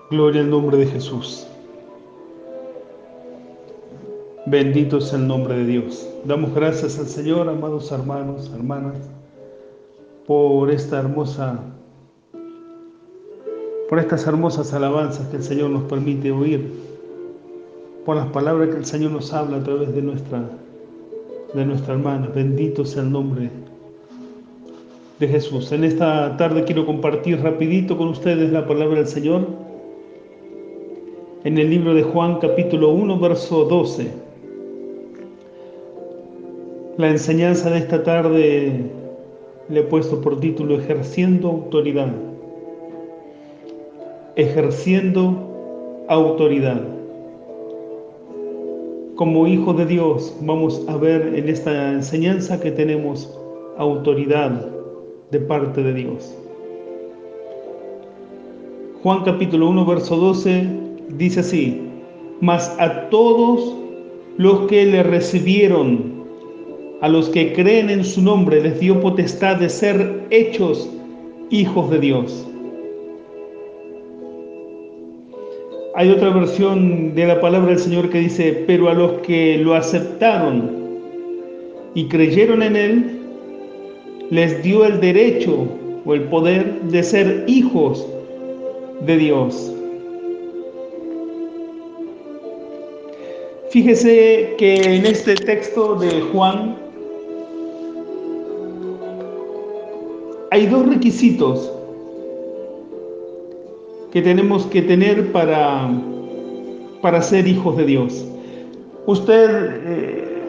Gloria al nombre de Jesús. Bendito es el nombre de Dios. Damos gracias al Señor, amados hermanos, hermanas, por estas hermosas alabanzas que el Señor nos permite oír, por las palabras que el Señor nos habla a través de nuestra hermana. Bendito sea el nombre de Jesús. En esta tarde quiero compartir rapidito con ustedes la palabra del Señor en el libro de Juan capítulo 1, verso 12. La enseñanza de esta tarde le he puesto por título Ejerciendo autoridad. Ejerciendo autoridad. Como hijos de Dios vamos a ver en esta enseñanza que tenemos autoridad de parte de Dios. Juan capítulo 1, verso 12 dice así: mas a todos los que le recibieron, a los que creen en su nombre, les dio potestad de ser hechos hijos de Dios. Hay otra versión de la palabra del Señor que dice: pero a los que lo aceptaron y creyeron en Él, les dio el derecho o el poder de ser hijos de Dios. Fíjese que en este texto de Juan hay dos requisitos que tenemos que tener para ser hijos de Dios.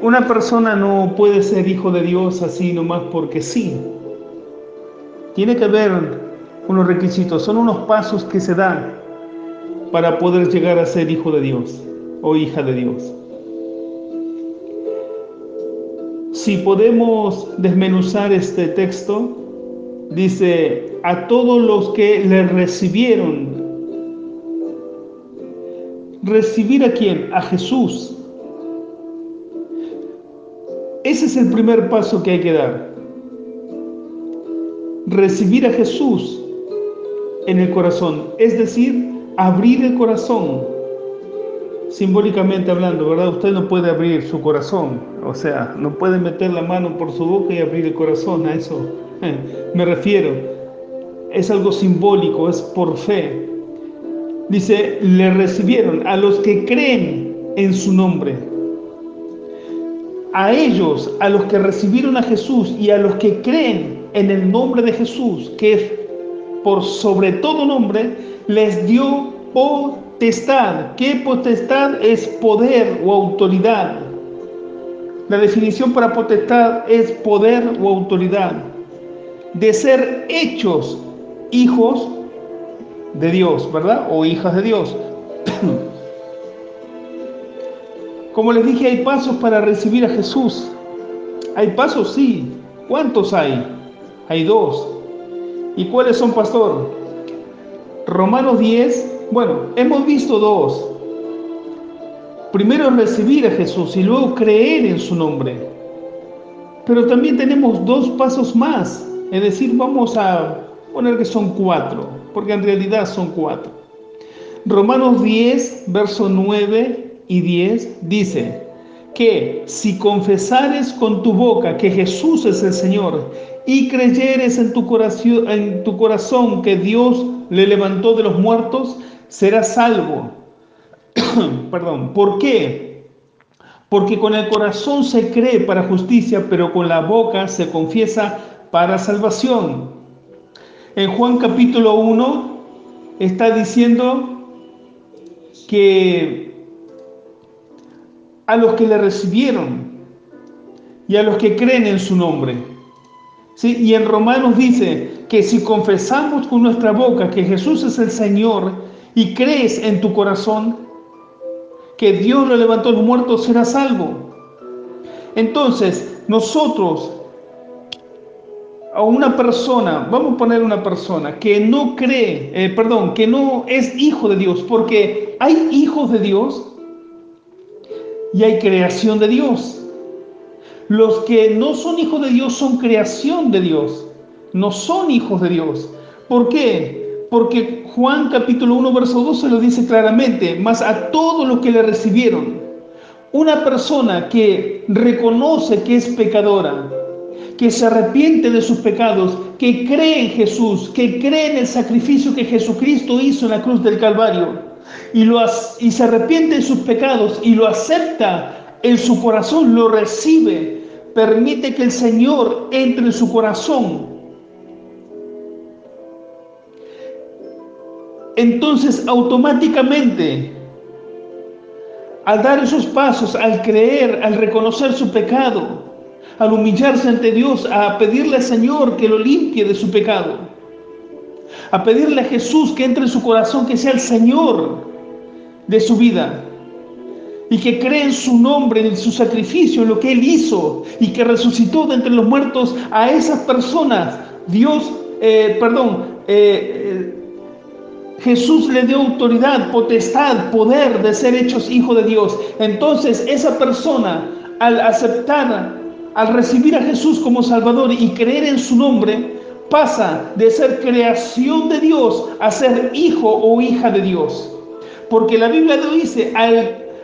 Una persona no puede ser hijo de Dios así nomás porque sí. Tiene que haber unos requisitos, son unos pasos que se dan para poder llegar a ser hijo de Dios o hija de Dios. Si podemos desmenuzar este texto, dice: a todos los que le recibieron. ¿Recibir a quién? A Jesús. Ese es el primer paso que hay que dar. Recibir a Jesús en el corazón, es decir, abrir el corazón. Simbólicamente hablando, ¿verdad? Usted no puede abrir su corazón, o sea, no puede meter la mano por su boca y abrir el corazón, a eso me refiero. Es algo simbólico, es por fe. Dice: le recibieron, a los que creen en su nombre. A ellos, a los que recibieron a Jesús y a los que creen en el nombre de Jesús, que es por sobre todo nombre, les dio potestad. ¿Qué potestad? Es poder o autoridad. La definición para potestad es poder o autoridad. De ser hechos hijos de Dios, ¿verdad? O hijas de Dios. Como les dije, hay pasos para recibir a Jesús. ¿Hay pasos? Sí. ¿Cuántos hay? Hay dos. ¿Y cuáles son, pastor? Romanos 10, bueno, hemos visto dos. Primero recibir a Jesús y luego creer en su nombre. Pero también tenemos dos pasos más. Es decir, vamos a poner que son cuatro, porque en realidad son cuatro. Romanos 10, versos 9 y 10 dice que si confesares con tu boca que Jesús es el Señor y creyeres en tu corazón que Dios le levantó de los muertos, serás salvo. Perdón. ¿Por qué? Porque con el corazón se cree para justicia, pero con la boca se confiesa para salvación. En Juan capítulo 1 está diciendo que a los que le recibieron y a los que creen en su nombre. ¿Sí? Y en Romanos dice que si confesamos con nuestra boca que Jesús es el Señor y crees en tu corazón que Dios lo levantó de los muertos, serás salvo. Entonces, nosotros, a una persona, vamos a poner una persona que no cree, que no es hijo de Dios, porque hay hijos de Dios y hay creación de Dios. Los que no son hijos de Dios son creación de Dios, no son hijos de Dios. ¿Por qué? Porque Juan capítulo 1, verso 12 lo dice claramente, mas a todos los que le recibieron, una persona que reconoce que es pecadora, que se arrepiente de sus pecados, que cree en Jesús, que cree en el sacrificio que Jesucristo hizo en la cruz del Calvario, y se arrepiente de sus pecados y lo acepta en su corazón, lo recibe, permite que el Señor entre en su corazón. Entonces, automáticamente, al dar esos pasos, al creer, al reconocer su pecado, al humillarse ante Dios, a pedirle al Señor que lo limpie de su pecado, a pedirle a Jesús que entre en su corazón, que sea el Señor de su vida, y que cree en su nombre, en su sacrificio, en lo que Él hizo, y que resucitó de entre los muertos, a esas personas, Jesús le dio autoridad, potestad, poder de ser hechos hijos de Dios. Entonces esa persona, al aceptar, al recibir a Jesús como Salvador y creer en su nombre, pasa de ser creación de Dios a ser hijo o hija de Dios. Porque la Biblia lo dice,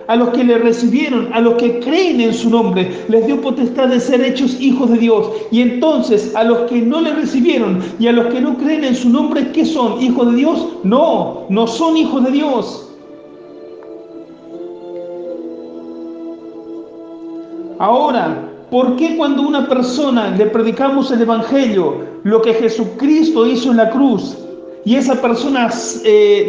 a los que le recibieron, a los que creen en su nombre, les dio potestad de ser hechos hijos de Dios. Y entonces a los que no le recibieron y a los que no creen en su nombre, ¿qué son? ¿Hijos de Dios? No, no son hijos de Dios. Ahora, ¿por qué cuando a una persona le predicamos el Evangelio, lo que Jesucristo hizo en la cruz, y esa persona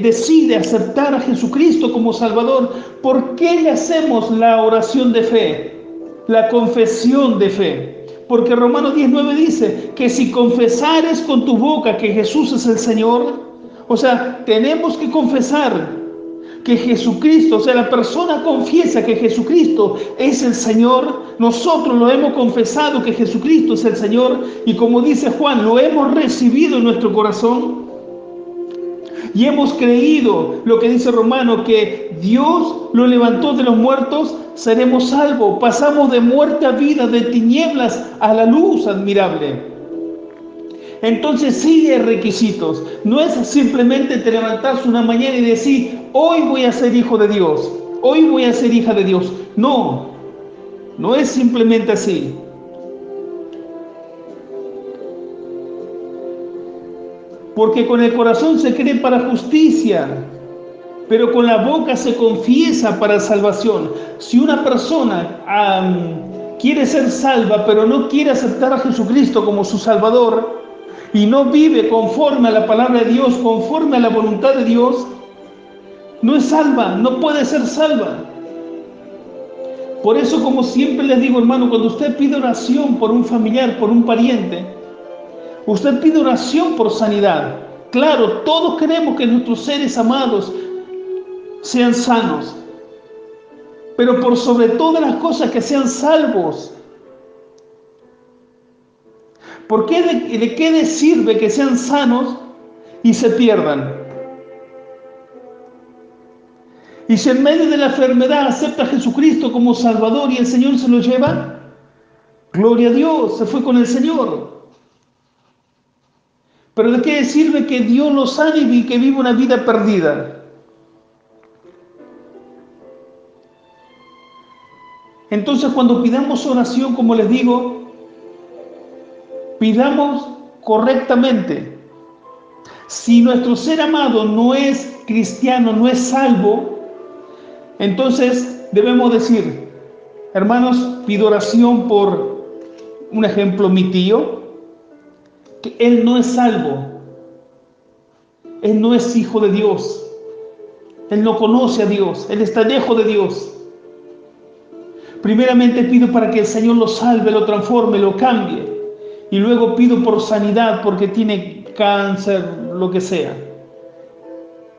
decide aceptar a Jesucristo como Salvador, ¿por qué le hacemos la oración de fe, la confesión de fe? Porque Romanos 19 dice que si confesares con tu boca que Jesús es el Señor, o sea, tenemos que confesar que Jesucristo, o sea, la persona confiesa que Jesucristo es el Señor. Nosotros lo hemos confesado que Jesucristo es el Señor, y como dice Juan, lo hemos recibido en nuestro corazón. Y hemos creído lo que dice Romano, que Dios lo levantó de los muertos, seremos salvos. Pasamos de muerte a vida, de tinieblas a la luz admirable. Entonces sí hay requisitos. No es simplemente te levantarse una mañana y decir, hoy voy a ser hijo de Dios, hoy voy a ser hija de Dios. No, no es simplemente así. Porque con el corazón se cree para justicia, pero con la boca se confiesa para salvación. Si una persona quiere ser salva, pero no quiere aceptar a Jesucristo como su Salvador, y no vive conforme a la palabra de Dios, conforme a la voluntad de Dios, no es salva, no puede ser salva. Por eso, como siempre les digo, hermano, cuando usted pide oración por un familiar, por un pariente, usted pide oración por sanidad. Claro, todos queremos que nuestros seres amados sean sanos, pero por sobre todas las cosas que sean salvos. ¿Por qué de qué les sirve que sean sanos y se pierdan? Y si en medio de la enfermedad acepta a Jesucristo como Salvador y el Señor se lo lleva, gloria a Dios, se fue con el Señor. Pero ¿de qué sirve que Dios lo sane y que viva una vida perdida? Entonces, cuando pidamos oración, como les digo, pidamos correctamente. Si nuestro ser amado no es cristiano, no es salvo, entonces debemos decir, hermanos, pido oración por, un ejemplo, mi tío, que él no es salvo, él no es hijo de Dios, él no conoce a Dios, él está lejos de Dios. Primeramente pido para que el Señor lo salve, lo transforme, lo cambie. Y luego pido por sanidad porque tiene cáncer, lo que sea.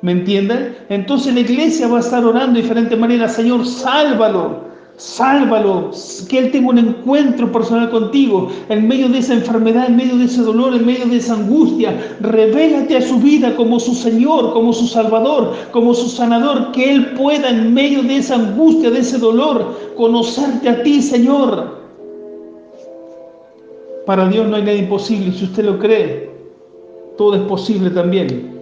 ¿Me entienden? Entonces la iglesia va a estar orando de diferente manera. Señor, sálvalo, sálvalo, que Él tenga un encuentro personal contigo, en medio de esa enfermedad, en medio de ese dolor, en medio de esa angustia. Revélate a su vida como su Señor, como su Salvador, como su sanador, que Él pueda en medio de esa angustia, de ese dolor, conocerte a ti, Señor. Para Dios no hay nada imposible, si usted lo cree, todo es posible también.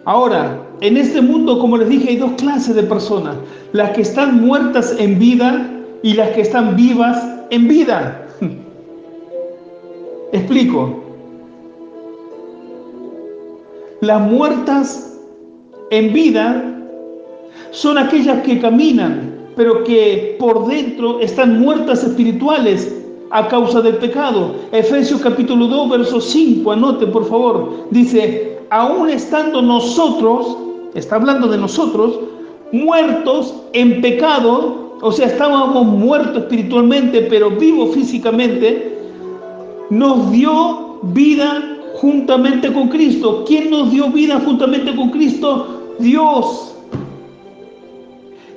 Ahora, en este mundo, como les dije, hay dos clases de personas: las que están muertas en vida y las que están vivas en vida. Explico. Las muertas en vida son aquellas que caminan, pero que por dentro están muertas espirituales a causa del pecado. Efesios capítulo 2, verso 5, anote por favor. Dice, aún estando nosotros, está hablando de nosotros, muertos en pecado, o sea, estábamos muertos espiritualmente, pero vivos físicamente, nos dio vida juntamente con Cristo. ¿Quién nos dio vida juntamente con Cristo? Dios.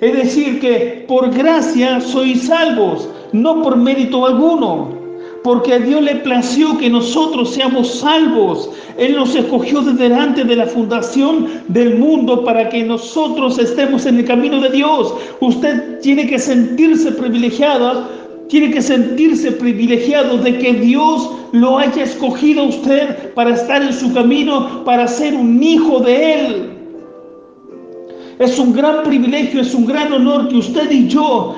Es decir, que por gracia sois salvos, no por mérito alguno, porque a Dios le plació que nosotros seamos salvos. Él nos escogió desde antes de la fundación del mundo para que nosotros estemos en el camino de Dios. Usted tiene que sentirse privilegiado, de que Dios lo haya escogido a usted para estar en su camino, para ser un hijo de Él. Es un gran privilegio, es un gran honor que usted y yo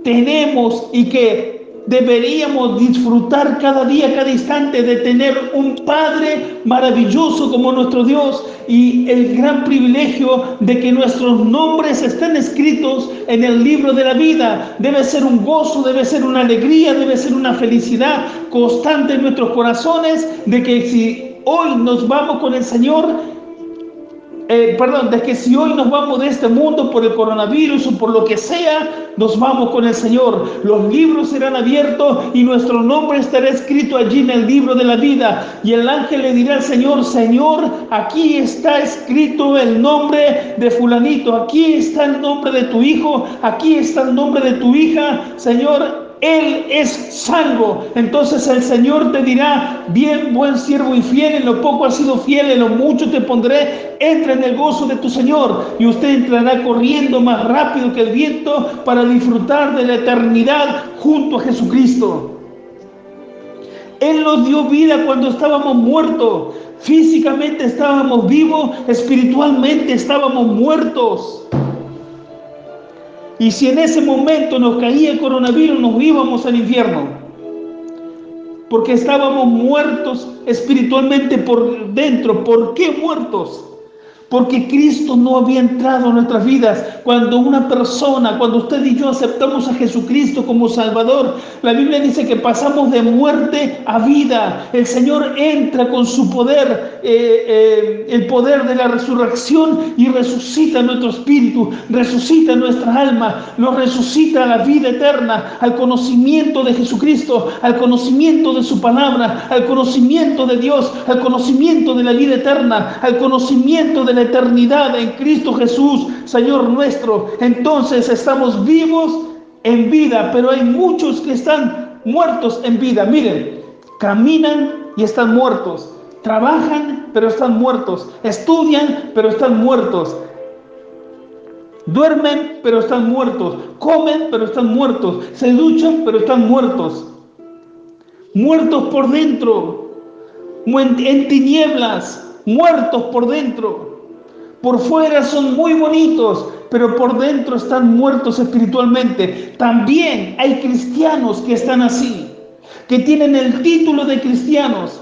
tenemos y que deberíamos disfrutar cada día, cada instante de tener un Padre maravilloso como nuestro Dios, y el gran privilegio de que nuestros nombres estén escritos en el libro de la vida. Debe ser un gozo, debe ser una alegría, debe ser una felicidad constante en nuestros corazones de que si hoy nos vamos con el Señor, de que si hoy nos vamos de este mundo por el coronavirus o por lo que sea, nos vamos con el Señor. Los libros serán abiertos y nuestro nombre estará escrito allí en el libro de la vida. Y el ángel le dirá al Señor, Señor, aquí está escrito el nombre de fulanito, aquí está el nombre de tu hijo, aquí está el nombre de tu hija, Señor. Él es salvo. Entonces el Señor te dirá, bien, buen siervo y fiel, en lo poco has sido fiel, en lo mucho te pondré, entra en el gozo de tu Señor. Y usted entrará corriendo más rápido que el viento para disfrutar de la eternidad junto a Jesucristo. Él nos dio vida cuando estábamos muertos. Físicamente estábamos vivos, espiritualmente estábamos muertos. Y si en ese momento nos caía el coronavirus, nos íbamos al infierno. Porque estábamos muertos espiritualmente por dentro. ¿Por qué muertos? Porque Cristo no había entrado en nuestras vidas. Cuando usted y yo aceptamos a Jesucristo como Salvador, la Biblia dice que pasamos de muerte a vida. El Señor entra con su poder, el poder de la resurrección, y resucita nuestro espíritu, resucita nuestra alma, nos resucita a la vida eterna, al conocimiento de Jesucristo, al conocimiento de su palabra, al conocimiento de Dios, al conocimiento de la vida eterna, al conocimiento de la eternidad en Cristo Jesús, Señor nuestro. Entonces estamos vivos en vida, pero hay muchos que están muertos en vida. Miren, caminan y están muertos, trabajan pero están muertos, estudian pero están muertos, duermen pero están muertos, comen pero están muertos, se duchan pero están muertos, muertos por dentro, en tinieblas, muertos por dentro. Por fuera son muy bonitos, pero por dentro están muertos espiritualmente. También hay cristianos que están así, que tienen el título de cristianos,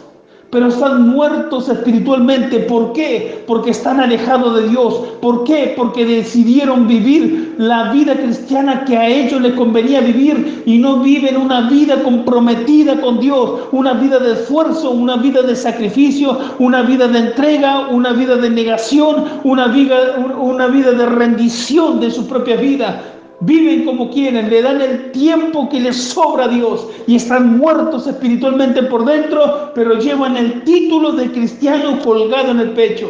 pero están muertos espiritualmente. ¿Por qué? Porque están alejados de Dios. ¿Por qué? Porque decidieron vivir la vida cristiana que a ellos les convenía vivir y no viven una vida comprometida con Dios, una vida de esfuerzo, una vida de sacrificio, una vida de entrega, una vida de negación, una vida de rendición de su propia vida. Viven como quieren, le dan el tiempo que les sobra a Dios y están muertos espiritualmente por dentro, pero llevan el título de cristiano colgado en el pecho.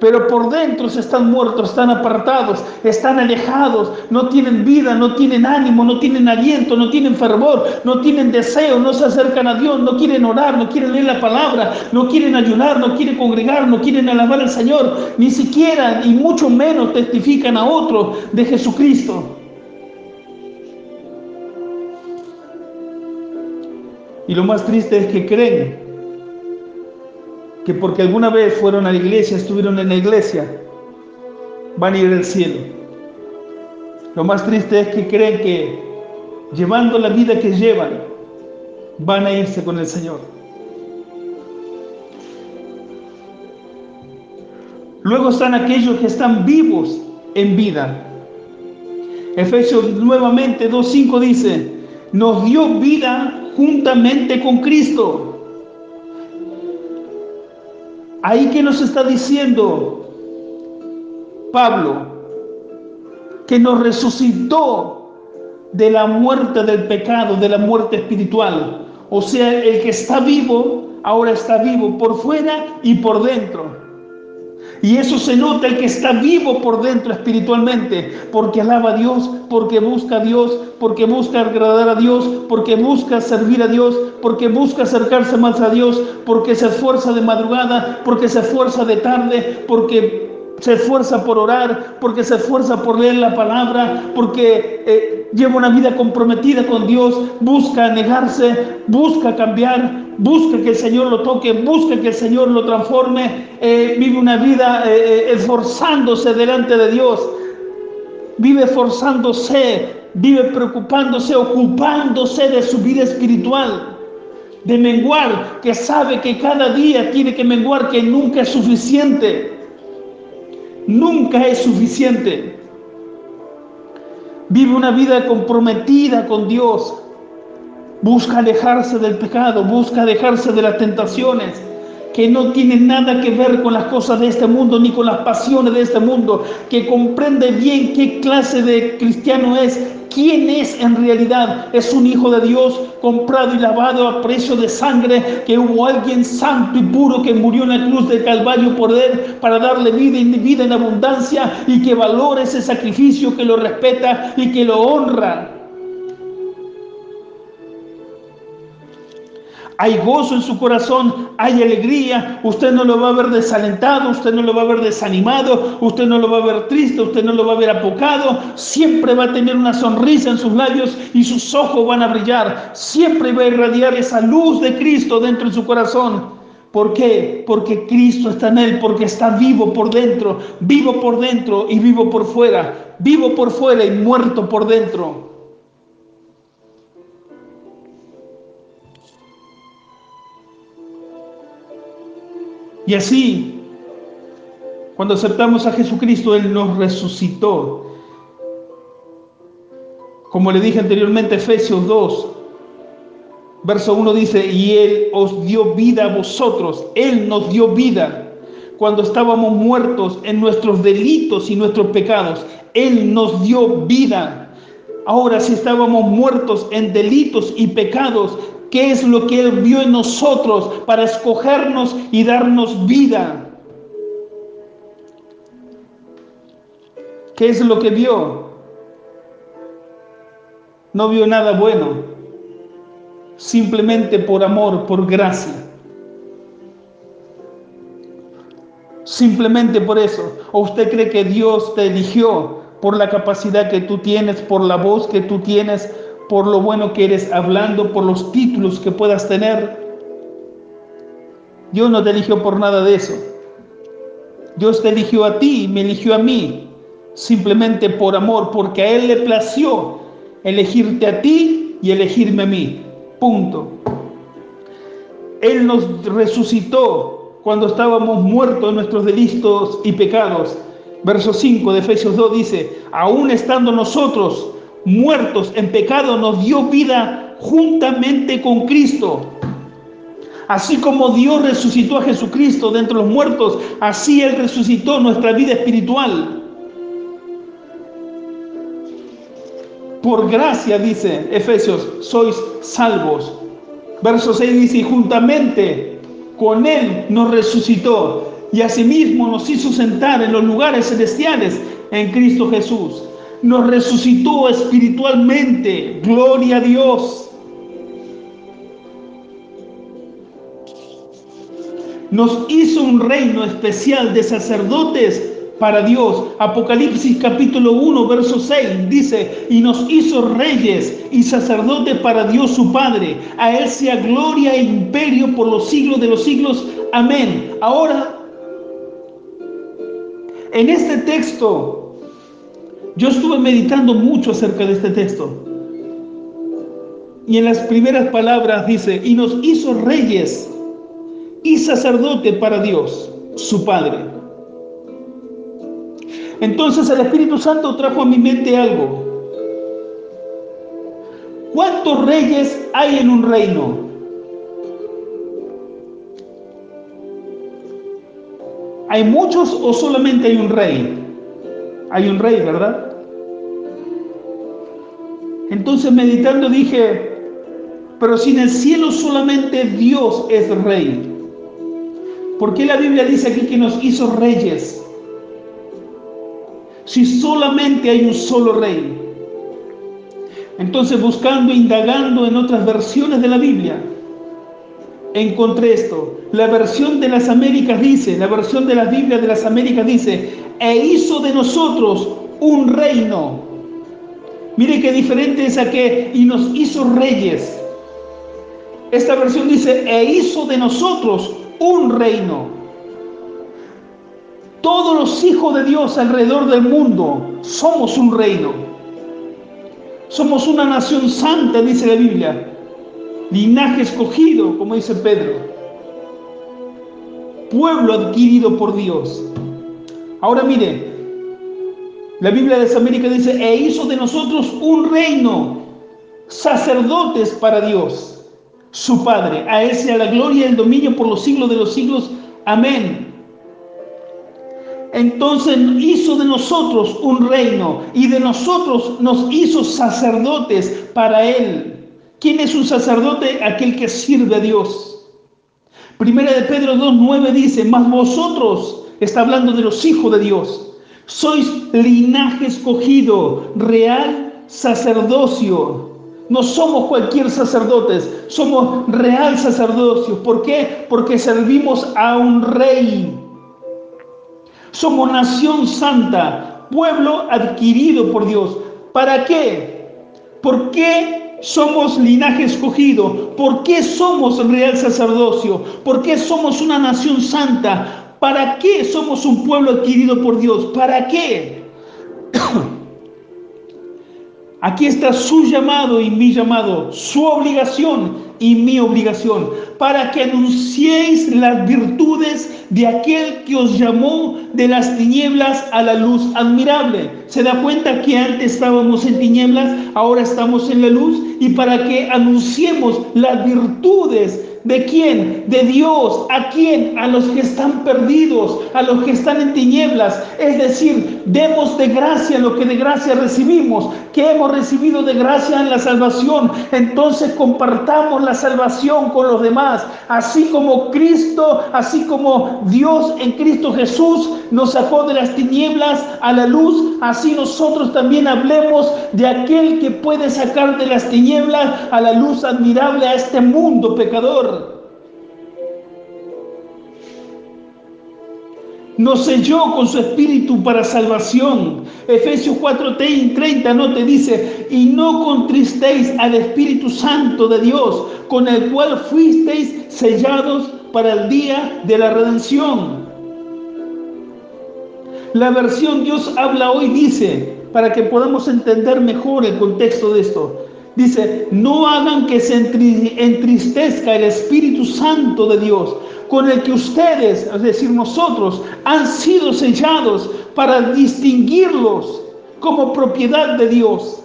Pero por dentro se están muertos, están apartados, están alejados, no tienen vida, no tienen ánimo, no tienen aliento, no tienen fervor, no tienen deseo, no se acercan a Dios, no quieren orar, no quieren leer la palabra, no quieren ayunar, no quieren congregar, no quieren alabar al Señor, ni siquiera y mucho menos testifican a otros de Jesucristo. Y lo más triste es que creen que porque alguna vez fueron a la iglesia, estuvieron en la iglesia, van a ir al cielo. Lo más triste es que creen que llevando la vida que llevan, van a irse con el Señor. Luego están aquellos que están vivos en vida. Efesios nuevamente 2:5 dice, nos dio vida juntamente con Cristo. Ahí que nos está diciendo Pablo, que nos resucitó de la muerte del pecado, de la muerte espiritual. O sea, el que está vivo, ahora está vivo por fuera y por dentro. Y eso se nota, el que está vivo por dentro espiritualmente, porque alaba a Dios, porque busca a Dios, porque busca agradar a Dios, porque busca servir a Dios, porque busca acercarse más a Dios, porque se esfuerza de madrugada, porque se esfuerza de tarde, porque se esfuerza por orar, porque se esfuerza por leer la palabra, porque lleva una vida comprometida con Dios, busca negarse, busca cambiar, busca que el Señor lo toque, busca que el Señor lo transforme, vive una vida esforzándose delante de Dios, vive esforzándose, vive preocupándose, ocupándose de su vida espiritual, de menguar, que sabe que cada día tiene que menguar, que nunca es suficiente. Nunca es suficiente. Vive una vida comprometida con Dios. Busca alejarse del pecado, busca alejarse de las tentaciones que no tienen nada que ver con las cosas de este mundo ni con las pasiones de este mundo, que comprende bien qué clase de cristiano es, quién es en realidad. Es un hijo de Dios, comprado y lavado a precio de sangre, que hubo alguien santo y puro que murió en la cruz del Calvario por él para darle vida y vida en abundancia, y que valora ese sacrificio, que lo respeta y que lo honra. Hay gozo en su corazón, hay alegría. Usted no lo va a ver desalentado, usted no lo va a ver desanimado, usted no lo va a ver triste, usted no lo va a ver apocado. Siempre va a tener una sonrisa en sus labios y sus ojos van a brillar. Siempre va a irradiar esa luz de Cristo dentro de su corazón. ¿Por qué? Porque Cristo está en él, porque está vivo por dentro y vivo por fuera. Vivo por fuera y muerto por dentro. Y así, cuando aceptamos a Jesucristo, Él nos resucitó. Como le dije anteriormente, Efesios 2, verso 1 dice, y Él os dio vida a vosotros. Él nos dio vida cuando estábamos muertos en nuestros delitos y nuestros pecados. Él nos dio vida. Ahora, si estábamos muertos en delitos y pecados, ¿qué es lo que Él vio en nosotros para escogernos y darnos vida? ¿Qué es lo que vio? No vio nada bueno, simplemente por amor, por gracia. Simplemente por eso. ¿O usted cree que Dios te eligió por la capacidad que tú tienes, por la voz que tú tienes, por lo bueno que eres hablando, por los títulos que puedas tener? Dios no te eligió por nada de eso. Dios te eligió a ti y me eligió a mí, simplemente por amor, porque a Él le plació elegirte a ti y elegirme a mí. Punto. Él nos resucitó cuando estábamos muertos en nuestros delitos y pecados. Verso 5 de Efesios 2 dice, aún estando nosotros muertos en pecado, nos dio vida juntamente con Cristo. Así como Dios resucitó a Jesucristo de entre los muertos, así Él resucitó nuestra vida espiritual. Por gracia, dice Efesios, sois salvos. Verso 6 dice, y juntamente con Él nos resucitó, y asimismo nos hizo sentar en los lugares celestiales en Cristo Jesús. Nos resucitó espiritualmente. Gloria a Dios. Nos hizo un reino especial de sacerdotes para Dios. Apocalipsis capítulo 1, verso 6 dice, y nos hizo reyes y sacerdotes para Dios su Padre. A Él sea gloria e imperio por los siglos de los siglos. Amén. Ahora, en este texto, yo estuve meditando mucho acerca de este texto. Y en las primeras palabras dice, y nos hizo reyes y sacerdote para Dios, su Padre. Entonces el Espíritu Santo trajo a mi mente algo. ¿Cuántos reyes hay en un reino? ¿Hay muchos o solamente hay un rey? Hay un rey, ¿verdad? Entonces meditando dije, pero si en el cielo solamente Dios es rey, ¿por qué la Biblia dice aquí que nos hizo reyes? Si solamente hay un solo rey. Entonces buscando, indagando en otras versiones de la Biblia, encontré esto. La versión de las Américas dice, la versión de la Biblia de las Américas dice, e hizo de nosotros un reino. Mire qué diferente es a que, y nos hizo reyes. Esta versión dice, e hizo de nosotros un reino. Todos los hijos de Dios alrededor del mundo somos un reino. Somos una nación santa, dice la Biblia. Linaje escogido, como dice Pedro. Pueblo adquirido por Dios. Ahora mire, la Biblia de América dice, e hizo de nosotros un reino, sacerdotes para Dios, su Padre. A Él sea la gloria y el dominio por los siglos de los siglos. Amén. Entonces hizo de nosotros un reino y de nosotros nos hizo sacerdotes para Él. ¿Quién es un sacerdote? Aquel que sirve a Dios. Primera de Pedro 2:9 dice, mas vosotros, está hablando de los hijos de Dios, sois linaje escogido, real sacerdocio. No somos cualquier sacerdotes, somos real sacerdocio. ¿Por qué? Porque servimos a un rey. Somos nación santa, pueblo adquirido por Dios. ¿Para qué? ¿Por qué somos linaje escogido? ¿Por qué somos real sacerdocio? ¿Por qué somos una nación santa? ¿Para qué somos un pueblo adquirido por Dios? ¿Para qué? Aquí está su llamado y mi llamado, su obligación y mi obligación, para que anunciéis las virtudes de aquel que os llamó de las tinieblas a la luz admirable. ¿Se da cuenta que antes estábamos en tinieblas, ahora estamos en la luz? Y para que anunciemos las virtudes. ¿De quién? De Dios. ¿A quién? A los que están perdidos, a los que están en tinieblas. Es decir, demos de gracia lo que de gracia recibimos, que hemos recibido de gracia en la salvación. Entonces compartamos la salvación con los demás. Así como Cristo, así como Dios en Cristo Jesús nos sacó de las tinieblas a la luz, así nosotros también hablemos de aquel que puede sacar de las tinieblas a la luz admirable a este mundo pecador. Nos selló con su espíritu para salvación. Efesios 4:30 no te dice, y no contristéis al Espíritu Santo de Dios, con el cual fuisteis sellados para el día de la redención. La versión Dios habla hoy dice, para que podamos entender mejor el contexto de esto, dice, no hagan que se entristezca el Espíritu Santo de Dios, con el que ustedes, es decir, nosotros, han sido sellados para distinguirlos como propiedad de Dios.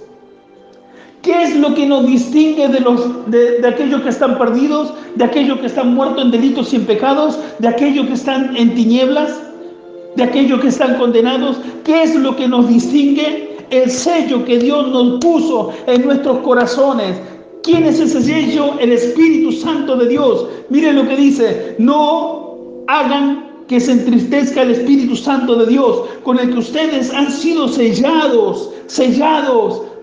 ¿Qué es lo que nos distingue de aquellos que están perdidos, de aquellos que están muertos en delitos y en pecados, de aquellos que están en tinieblas, de aquellos que están condenados? ¿Qué es lo que nos distingue? El sello que Dios nos puso en nuestros corazones. ¿Quién es ese sello? El Espíritu Santo de Dios. Miren lo que dice, no hagan que se entristezca el Espíritu Santo de Dios, con el que ustedes han sido sellados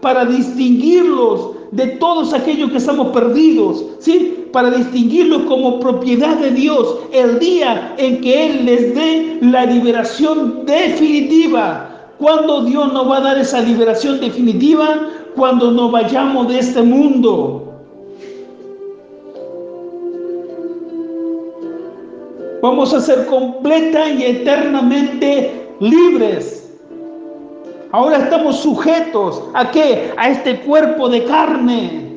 para distinguirlos de todos aquellos que estamos perdidos, ¿sí? Para distinguirlos como propiedad de Dios, el día en que Él les dé la liberación definitiva. ¿Cuándo Dios nos va a dar esa liberación definitiva? Cuando nos vayamos de este mundo. Vamos a ser completa y eternamente libres. Ahora estamos sujetos ¿a qué? A este cuerpo de carne.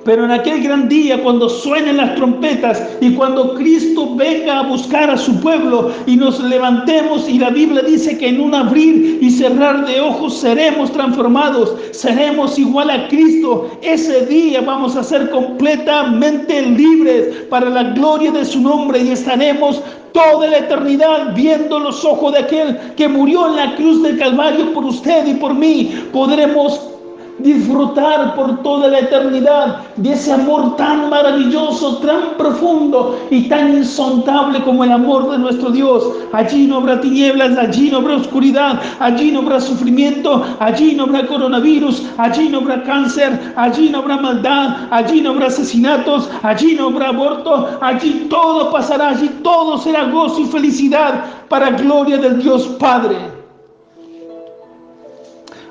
Pero en aquel gran día, cuando suenen las trompetas y cuando Cristo venga a buscar a su pueblo y nos levantemos, y la Biblia dice que en un abrir y cerrar de ojos seremos transformados, seremos igual a Cristo. Ese día vamos a ser completamente libres para la gloria de su nombre y estaremos toda la eternidad viendo los ojos de aquel que murió en la cruz del Calvario por usted y por mí. Podremos disfrutar por toda la eternidad de ese amor tan maravilloso, tan profundo y tan insondable como el amor de nuestro Dios. Allí no habrá tinieblas, allí no habrá oscuridad, allí no habrá sufrimiento, allí no habrá coronavirus, allí no habrá cáncer, allí no habrá maldad, allí no habrá asesinatos, allí no habrá aborto, allí todo pasará, allí todo será gozo y felicidad para gloria del Dios Padre.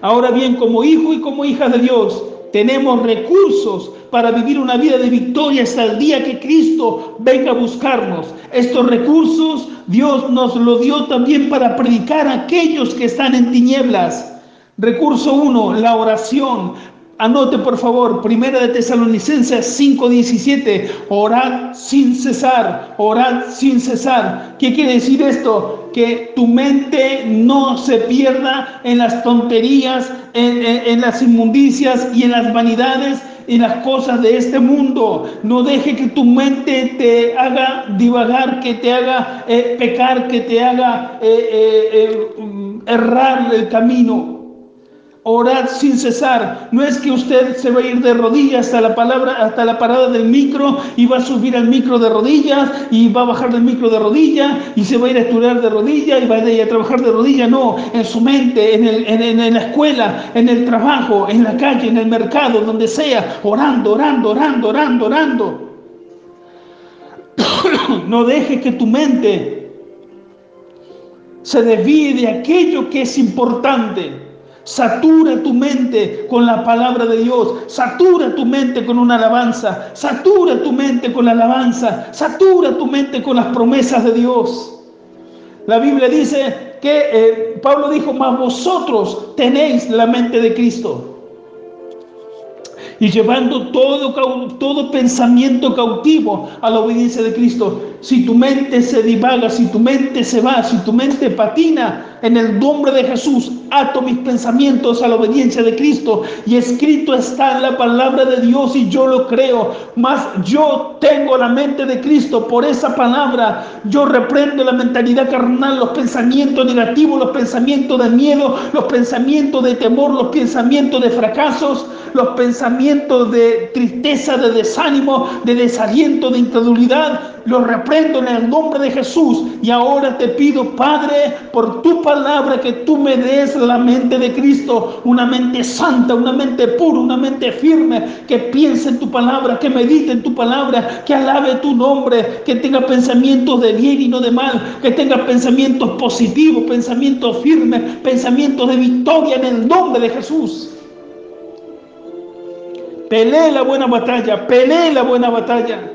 Ahora bien, como hijo y como hija de Dios, tenemos recursos para vivir una vida de victoria hasta el día que Cristo venga a buscarnos. Estos recursos Dios nos los dio también para predicar a aquellos que están en tinieblas. Recurso 1, la oración. Anote por favor, 1 de Tesalonicenses 5:17, orad sin cesar, orad sin cesar. ¿Qué quiere decir esto? Que tu mente no se pierda en las tonterías, en las inmundicias y en las vanidades y las cosas de este mundo. No deje que tu mente te haga divagar, que te haga pecar, que te haga errar el camino. Orad sin cesar. No es que usted se va a ir de rodillas hasta la parada del micro y va a subir al micro de rodillas y va a bajar del micro de rodillas y se va a ir a estudiar de rodillas y va a ir a trabajar de rodillas. No, en su mente, en la escuela, en el trabajo, en la calle, en el mercado, donde sea, orando, orando, orando, orando, orando. No deje que tu mente se desvíe de aquello que es importante. Satura tu mente con la palabra de Dios, satura tu mente con una alabanza, satura tu mente con la alabanza, satura tu mente con las promesas de Dios. La Biblia dice que Pablo dijo, mas vosotros tenéis la mente de Cristo. Y llevando todo pensamiento cautivo a la obediencia de Cristo. Si tu mente se divaga, si tu mente se va, si tu mente patina, en el nombre de Jesús, ato mis pensamientos a la obediencia de Cristo. Y escrito está en la palabra de Dios y yo lo creo. Mas yo tengo la mente de Cristo. Por esa palabra yo reprendo la mentalidad carnal, los pensamientos negativos, los pensamientos de miedo, los pensamientos de temor, los pensamientos de fracasos, los pensamientos de tristeza, de desánimo, de desaliento, de incredulidad. Los reprendo en el nombre de Jesús. Y ahora te pido, Padre, por tu palabra, que tú me des la mente de Cristo, una mente santa, una mente pura, una mente firme, que piense en tu palabra, que medite en tu palabra, que alabe tu nombre, que tenga pensamientos de bien y no de mal, que tenga pensamientos positivos, pensamientos firmes, pensamientos de victoria en el nombre de Jesús. Pelee la buena batalla, pelee la buena batalla.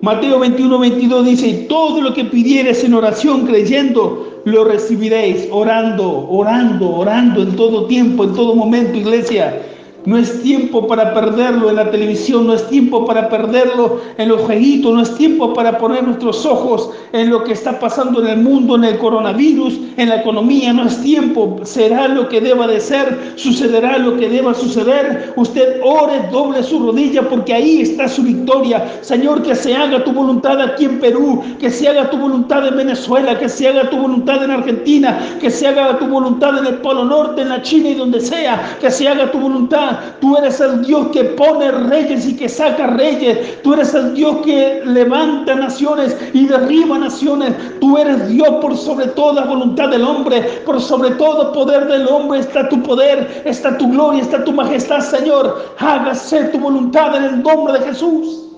Mateo 21:22 dice, y todo lo que pidieres en oración creyendo, lo recibiréis. Orando, orando, orando en todo tiempo, en todo momento, iglesia. No es tiempo para perderlo en la televisión, no es tiempo para perderlo en los jueguitos, no es tiempo para poner nuestros ojos en lo que está pasando en el mundo, en el coronavirus, en la economía, no es tiempo. Será lo que deba de ser, sucederá lo que deba suceder. Usted ore, doble su rodilla, porque ahí está su victoria. Señor, que se haga tu voluntad aquí en Perú, que se haga tu voluntad en Venezuela, que se haga tu voluntad en Argentina, que se haga tu voluntad en el Polo Norte, en la China y donde sea, que se haga tu voluntad. Tú eres el Dios que pone reyes y que saca reyes. Tú eres el Dios que levanta naciones y derriba naciones. Tú eres Dios por sobre toda voluntad del hombre, por sobre todo poder del hombre está tu poder, está tu gloria, está tu majestad, Señor. Hágase tu voluntad en el nombre de Jesús.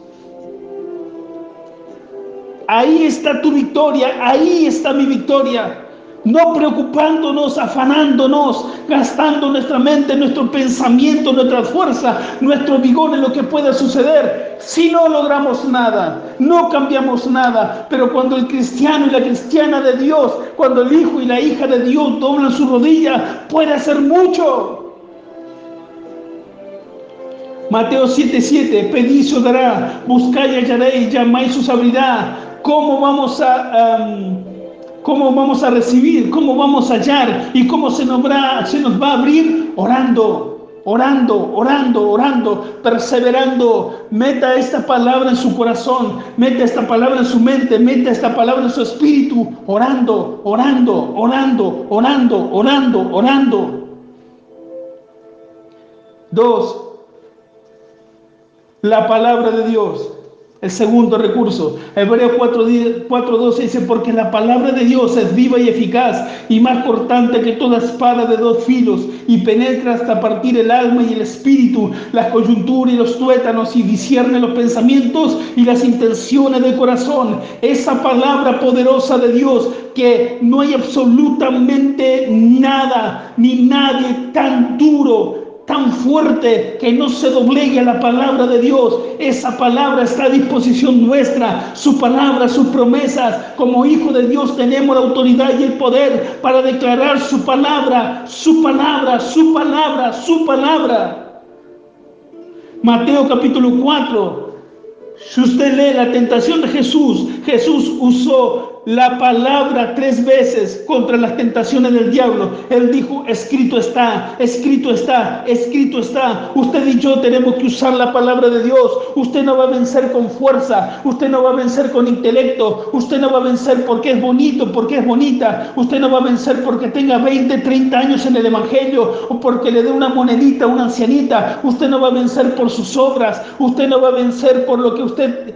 Ahí está tu victoria, ahí está mi victoria. no preocupándonos, afanándonos, gastando nuestra mente, nuestro pensamiento, nuestra fuerza, nuestro vigor en lo que pueda suceder. Si no logramos nada, no cambiamos nada, pero cuando el cristiano y la cristiana de Dios, cuando el hijo y la hija de Dios doblan su rodilla, puede hacer mucho. Mateo 7:7, pedid y se os dará, buscáis y hallaréis, llamáis y os abrirá. ¿Cómo vamos a recibir? ¿Cómo vamos a hallar? ¿Y cómo se nos va a abrir? Orando, orando, orando, orando, perseverando. Meta esta palabra en su corazón, meta esta palabra en su mente, meta esta palabra en su espíritu, orando, orando, orando, orando, orando, orando. 2. La palabra de Dios, el segundo recurso. Hebreos 4:12 dice, porque la palabra de Dios es viva y eficaz y más cortante que toda espada de dos filos y penetra hasta partir el alma y el espíritu, las coyunturas y los tuétanos y discierne los pensamientos y las intenciones del corazón. Esa palabra poderosa de Dios que no hay absolutamente nada ni nadie tan duro, tan fuerte que no se doblegue a la palabra de Dios. Esa palabra está a disposición nuestra, su palabra, sus promesas. Como hijo de Dios tenemos la autoridad y el poder para declarar su palabra, su palabra, su palabra, su palabra. Mateo capítulo 4. Si usted lee la tentación de Jesús, Jesús usó la palabra 3 veces contra las tentaciones del diablo. Él dijo, escrito está, escrito está, escrito está. Usted y yo tenemos que usar la palabra de Dios. Usted no va a vencer con fuerza, usted no va a vencer con intelecto, usted no va a vencer porque es bonito, porque es bonita, usted no va a vencer porque tenga 20, 30 años en el evangelio o porque le dé una monedita a una ancianita. Usted no va a vencer por sus obras, usted no va a vencer por lo que usted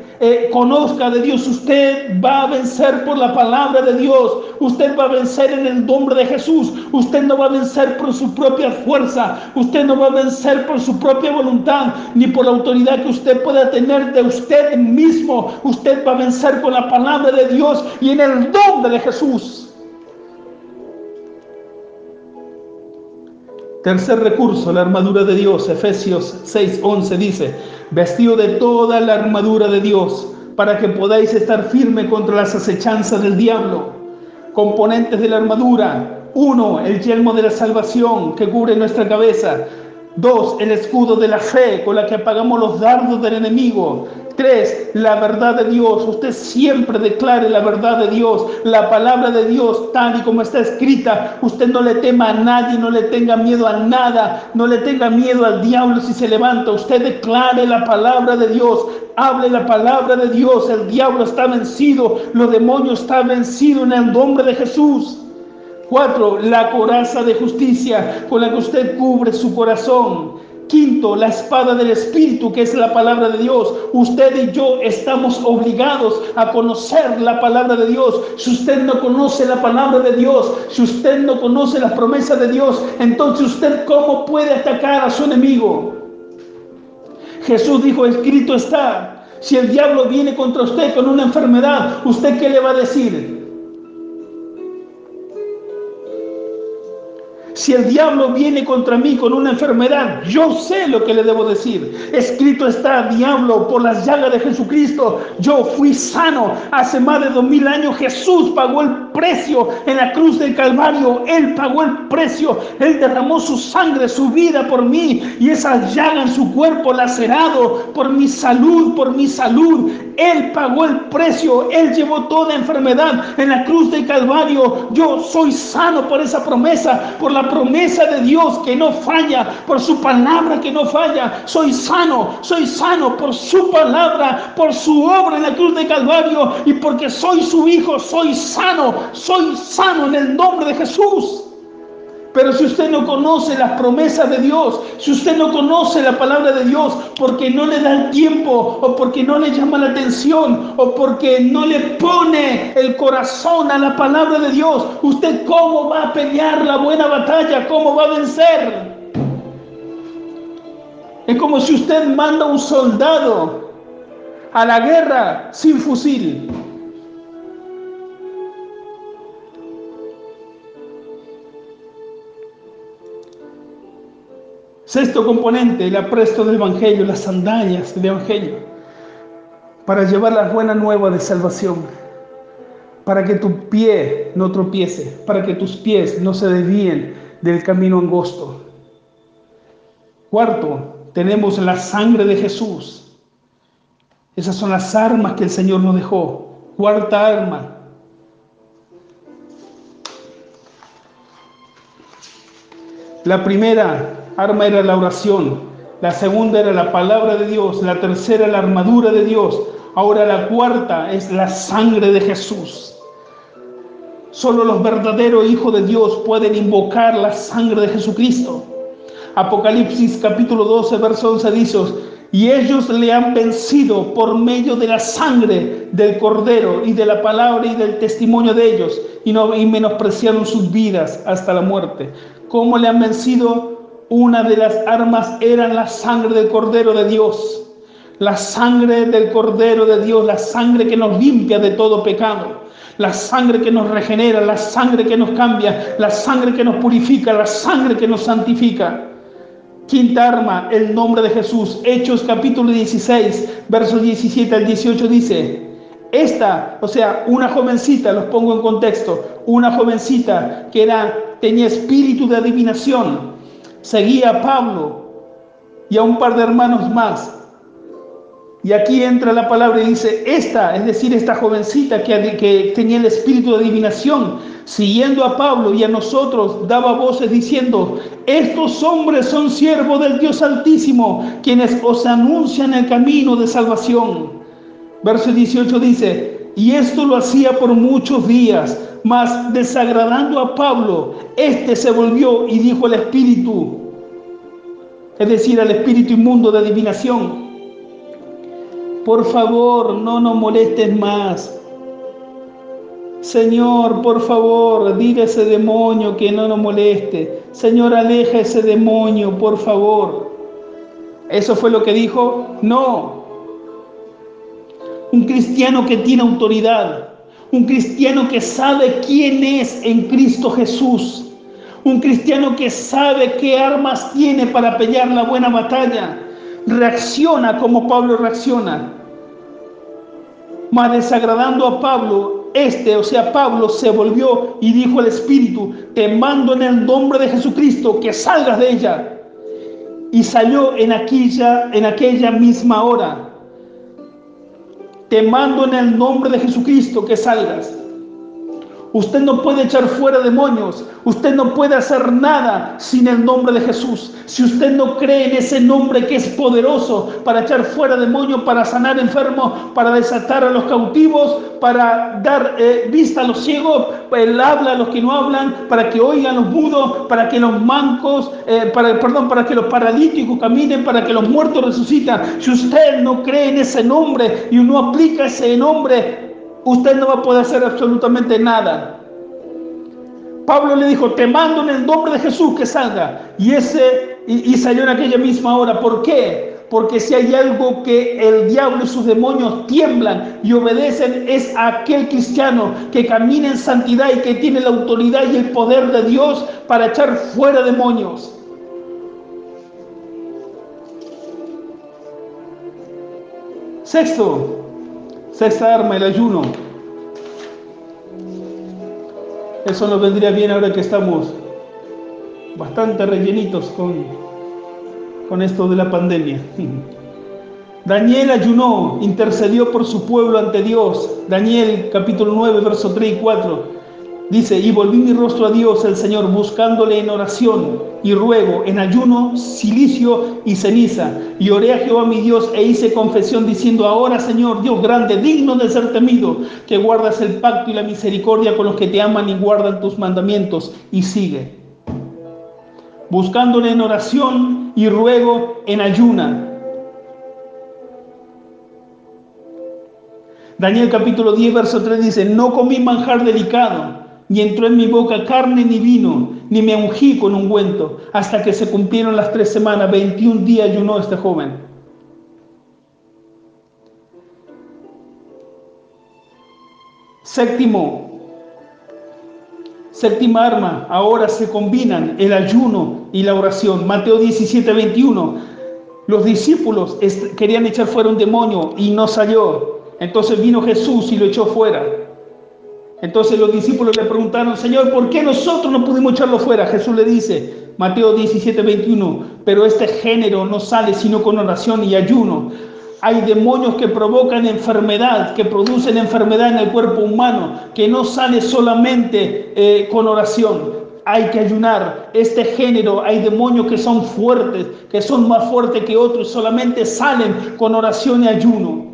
conozca de Dios. Usted va a vencer por la palabra de Dios. Usted va a vencer en el nombre de Jesús. Usted no va a vencer por su propia fuerza, usted no va a vencer por su propia voluntad ni por la autoridad que usted pueda tener de usted mismo. Usted va a vencer con la palabra de Dios y en el nombre de Jesús. Tercer recurso, la armadura de Dios. Efesios 6:11 dice, vestido de toda la armadura de Dios, para que podáis estar firme contra las acechanzas del diablo. Componentes de la armadura: 1, el yelmo de la salvación que cubre nuestra cabeza. 2, el escudo de la fe con la que apagamos los dardos del enemigo. 3, la verdad de Dios. Usted siempre declare la verdad de Dios, la palabra de Dios tal y como está escrita. Usted no le tema a nadie, no le tenga miedo a nada, no le tenga miedo al diablo si se levanta. Usted declare la palabra de Dios, hable la palabra de Dios. El diablo está vencido, los demonios están vencidos en el nombre de Jesús. 4, la coraza de justicia con la que usted cubre su corazón. 5, la espada del Espíritu, que es la palabra de Dios. Usted y yo estamos obligados a conocer la palabra de Dios. Si usted no conoce la palabra de Dios, si usted no conoce las promesas de Dios, entonces usted ¿cómo puede atacar a su enemigo? Jesús dijo, escrito está. Si el diablo viene contra usted con una enfermedad, ¿usted qué le va a decir? Si el diablo viene contra mí con una enfermedad, yo sé lo que le debo decir. Escrito está, diablo, por las llagas de Jesucristo, yo fui sano. Hace más de 2000 años Jesús pagó el precio en la cruz del Calvario. Él pagó el precio. Él derramó su sangre, su vida por mí. Y esa llaga en su cuerpo lacerado por mi salud, por mi salud. Él pagó el precio. Él llevó toda enfermedad en la cruz del Calvario. Yo soy sano por esa promesa, por la promesa de Dios que no falla, por su palabra que no falla. Soy sano por su palabra, por su obra en la cruz de Calvario, y porque soy su hijo, soy sano en el nombre de Jesús. Pero si usted no conoce las promesas de Dios, si usted no conoce la palabra de Dios, porque no le da el tiempo, o porque no le llama la atención, o porque no le pone el corazón a la palabra de Dios, ¿usted cómo va a pelear la buena batalla? ¿Cómo va a vencer? Es como si usted manda a un soldado a la guerra sin fusil. Sexto componente, el apresto del Evangelio, las sandalias del Evangelio, para llevar la buena nueva de salvación, para que tu pie no tropiece, para que tus pies no se desvíen del camino angosto. Cuarto, tenemos la sangre de Jesús. Esas son las armas que el Señor nos dejó. Cuarta arma. La primera arma era la oración, la segunda era la palabra de Dios, la tercera la armadura de Dios, ahora la cuarta es la sangre de Jesús. Solo los verdaderos hijos de Dios pueden invocar la sangre de Jesucristo. Apocalipsis capítulo 12, verso 11 dice: y ellos le han vencido por medio de la sangre del Cordero y de la palabra y del testimonio de ellos, y menospreciaron sus vidas hasta la muerte. ¿Cómo le han vencido? Una de las armas era la sangre del Cordero de Dios. La sangre del Cordero de Dios, la sangre que nos limpia de todo pecado, la sangre que nos regenera, la sangre que nos cambia, la sangre que nos purifica, la sangre que nos santifica. Quinta arma, el nombre de Jesús. Hechos capítulo 16, versos 17 al 18 dice: esta, o sea, una jovencita, los pongo en contexto, una jovencita que tenía espíritu de adivinación, seguía a Pablo y a un par de hermanos más. Y aquí entra la palabra y dice: esta, es decir, esta jovencita que tenía el espíritu de adivinación, siguiendo a Pablo y a nosotros, daba voces diciendo: estos hombres son siervos del Dios Altísimo, quienes os anuncian el camino de salvación. Verso 18 dice: y esto lo hacía por muchos días, mas desagradando a Pablo, este se volvió y dijo al espíritu, es decir, al espíritu inmundo de adivinación: por favor, no nos molestes más. Señor, por favor, dile a ese demonio que no nos moleste. Señor, aleja ese demonio, por favor. ¿Eso fue lo que dijo? No. Un cristiano que tiene autoridad, un cristiano que sabe quién es en Cristo Jesús, un cristiano que sabe qué armas tiene para pelear la buena batalla, reacciona como Pablo reacciona. Mas desagradando a Pablo, Pablo se volvió y dijo al espíritu: te mando en el nombre de Jesucristo que salgas de ella. Y salió en aquella misma hora. Te mando en el nombre de Jesucristo que salgas. Usted no puede echar fuera demonios. Usted no puede hacer nada sin el nombre de Jesús. Si usted no cree en ese nombre que es poderoso para echar fuera demonios, para sanar enfermos, para desatar a los cautivos, para dar vista a los ciegos, el habla a los que no hablan, para que oigan los mudos, para que los mancos, para que los paralíticos caminen, para que los muertos resucitan. Si usted no cree en ese nombre y no aplica ese nombre, usted no va a poder hacer absolutamente nada. Pablo le dijo: te mando en el nombre de Jesús que salga. Y salió en aquella misma hora. ¿Por qué? Porque si hay algo que el diablo y sus demonios tiemblan y obedecen, es a aquel cristiano que camina en santidad y que tiene la autoridad y el poder de Dios para echar fuera demonios. Sexta arma, el ayuno. Eso nos vendría bien ahora que estamos bastante rellenitos con esto de la pandemia. Daniel ayunó, intercedió por su pueblo ante Dios. Daniel capítulo 9, verso 3 y 4. Dice: y volví mi rostro a Dios el Señor, buscándole en oración y ruego, en ayuno, cilicio y ceniza. Y oré a Jehová mi Dios e hice confesión diciendo: ahora, Señor Dios grande, digno de ser temido, que guardas el pacto y la misericordia con los que te aman y guardan tus mandamientos. Y sigue. Buscándole en oración y ruego en ayuna. Daniel capítulo 10, verso 3 dice: no comí manjar delicado, ni entró en mi boca carne ni vino, ni me ungí con ungüento, hasta que se cumplieron las 3 semanas. 21 días ayunó este joven. Séptima arma, ahora se combinan el ayuno y la oración. Mateo 17:21. Los discípulos querían echar fuera un demonio y no salió. Entonces vino Jesús y lo echó fuera. Entonces los discípulos le preguntaron: Señor, ¿por qué nosotros no pudimos echarlo fuera? Jesús le dice, Mateo 17:21, pero este género no sale sino con oración y ayuno. Hay demonios que provocan enfermedad, que producen enfermedad en el cuerpo humano, que no sale solamente con oración. Hay que ayunar. Este género, hay demonios que son fuertes, que son más fuertes que otros, solamente salen con oración y ayuno.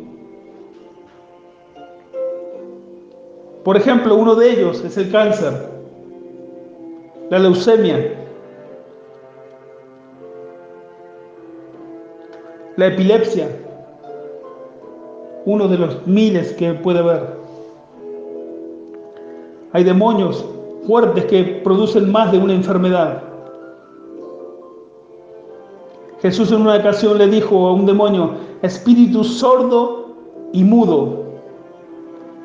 Por ejemplo, uno de ellos es el cáncer, la leucemia, la epilepsia, uno de los miles que puede haber. Hay demonios fuertes que producen más de una enfermedad. Jesús en una ocasión le dijo a un demonio: espíritu sordo y mudo.